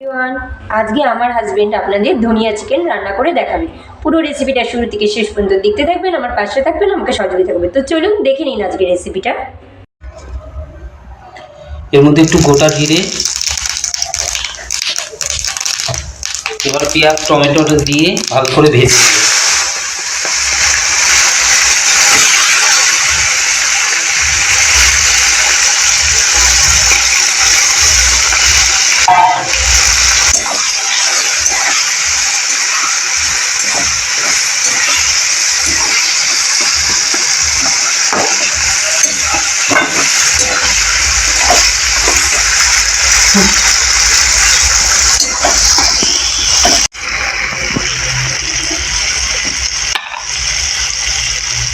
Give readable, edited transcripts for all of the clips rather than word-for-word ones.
Everyone, আজকে আমার husband আপনাদের ধনিয়া চিকেন রান্না করে দেখাবে। পুরো রেসিপিটা শুরু থেকে শেষ পর্যন্ত দেখতে থাকবেন, আমার পাশে থাকবেন, আমাকে সহযোগিতা করবেন। তো চলুন দেখে নিন আজকে রেসিপিটা। এর মধ্যে একটু গোটা জিরে, এবার পেঁয়াজ টমেটোটা দিয়ে ভালো করে ভেজে নেব।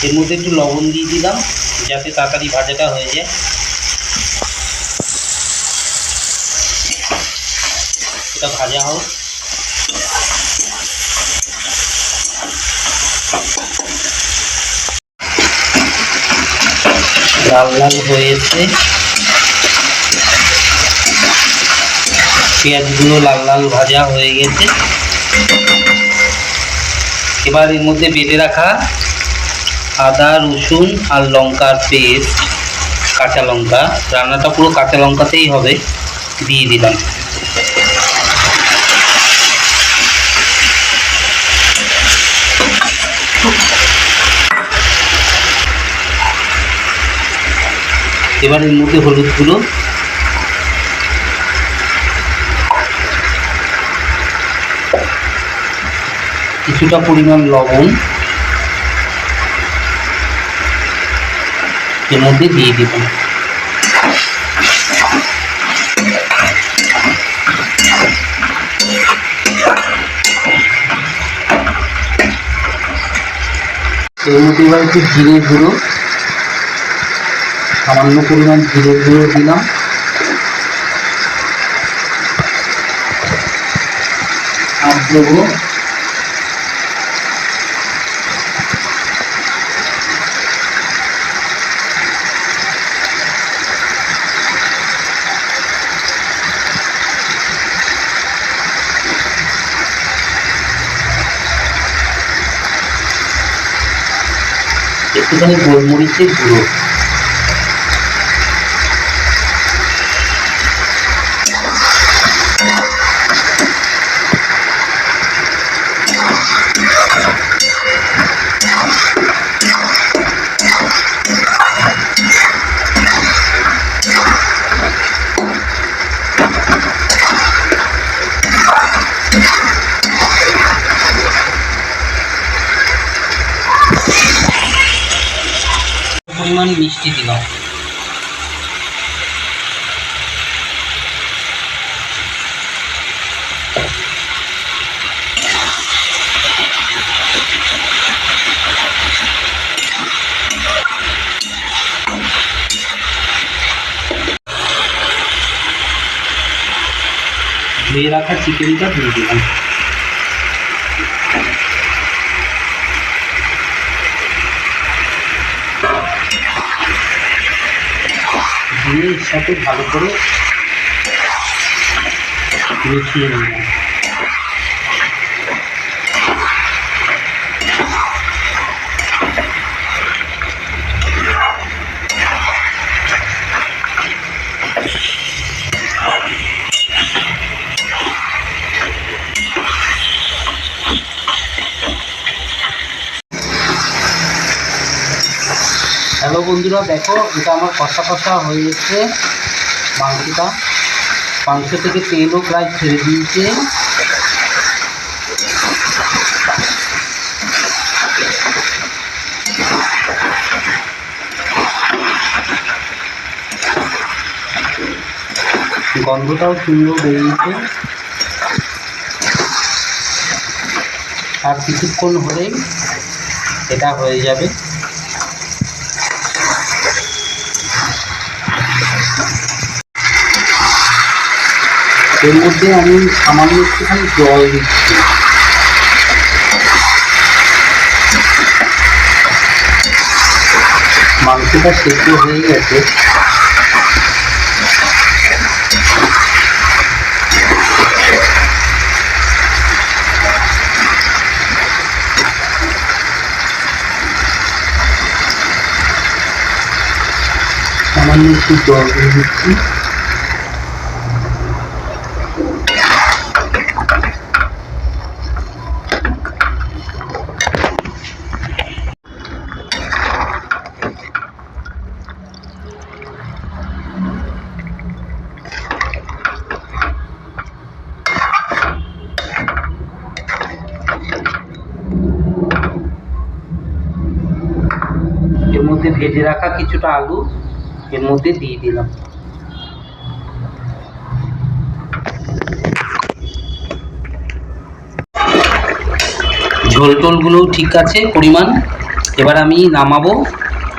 এর মধ্যে একটু লবণ দিয়ে দিলাম যাতে তাড়াতাড়ি ভাজাটা হয়ে যায়। এটা ভাজা হোক। লাল লাল হয়েছে, পেঁয়াজগুলো লাল লাল ভাজা হয়ে গেছে। এবার এর মধ্যে বেটে রাখা আদা রসুন আর লঙ্কার পেস্ট, কাঁচা লঙ্কা, রান্নাটা পুরো কাঁচা লঙ্কাতেই হবে, দিয়ে দিলাম। এবার এর মধ্যে হলুদ গুঁড়ো, কিছুটা পরিমাণ লবণ এর মধ্যে দিয়ে দিলাম। এর মধ্যে এবার একটু জিরে গুঁড়ো, সামান্য পরিমাণ জিরে গুঁড়ো দিলাম। আর দেবো একটুখানি গোলমরিচের গুঁড়ো। পরিমাণ মিষ্টি দিলাম। ধুয়ে রাখা চিকেনটা দিয়ে দিলাম। দিয়ে এর সাথে ভালো করে মিশিয়ে নিলাম। হ্যালো বন্ধুরা, দেখো এটা আমার কষা কষা হয়ে গেছে। মাংস থেকে তেলও প্রায় ছেড়ে দিয়েছে। গন্ধটাও সুন্দর বেরিয়েছে। আর কিছুক্ষণ হলেই এটা হয়ে যাবে। এর মধ্যে আমি সামান্য একটুখানি জল দিচ্ছি। মাংসটা সেদ্ধ হয়ে গেছে। সামান্য একটু জল দিয়ে দিচ্ছি। এর মধ্যে ভেজে রাখা কিছুটা আলু এর মধ্যে দিয়ে দিলাম। ঝোল টোলগুলোও ঠিক আছে পরিমাণ। এবার আমি নামাবো,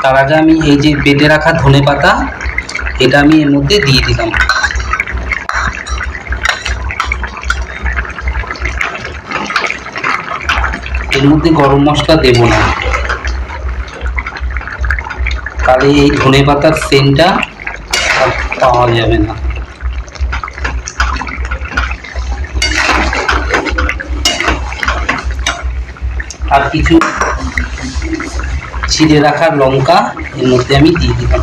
তার আগে আমি এই যে বেটে রাখা ধনেপাতা এটা আমি এর মধ্যে দিয়ে দিলাম। এর মধ্যে গরম মশলা দেব না, তাহলে এই ধনেপাতার সেন্টটা আর পাওয়া যাবে না। আর কিছু ছিঁড়ে রাখা লঙ্কা এর মধ্যে আমি দিয়ে দিলাম।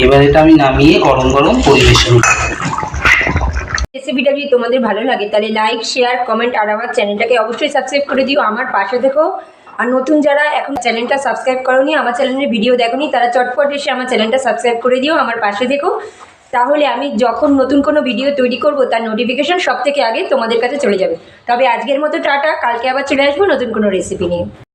এবার এটা আমি নামিয়ে গরম গরম পরিবেশন করব। রেসিপিটা যদি তোমাদের ভালো লাগে তাহলে লাইক, শেয়ার, কমেন্ট আর আমার চ্যানেলটাকে অবশ্যই সাবস্ক্রাইব করে দিও, আমার পাশে থেকো। আর নতুন যারা এখন চ্যানেলটা সাবস্ক্রাইব করোনি, আমার চ্যানেলের ভিডিও দেখোনি, তারা চটপট এসে আমার চ্যানেলটা সাবস্ক্রাইব করে দিও, আমার পাশে থেকো। তাহলে আমি যখন নতুন কোনো ভিডিও তৈরি করব তার নোটিফিকেশন সব থেকে আগে তোমাদের কাছে চলে যাবে। তবে আজকের মতো টাটা, কালকে আবার চলে আসবো নতুন কোনো রেসিপি নিয়ে।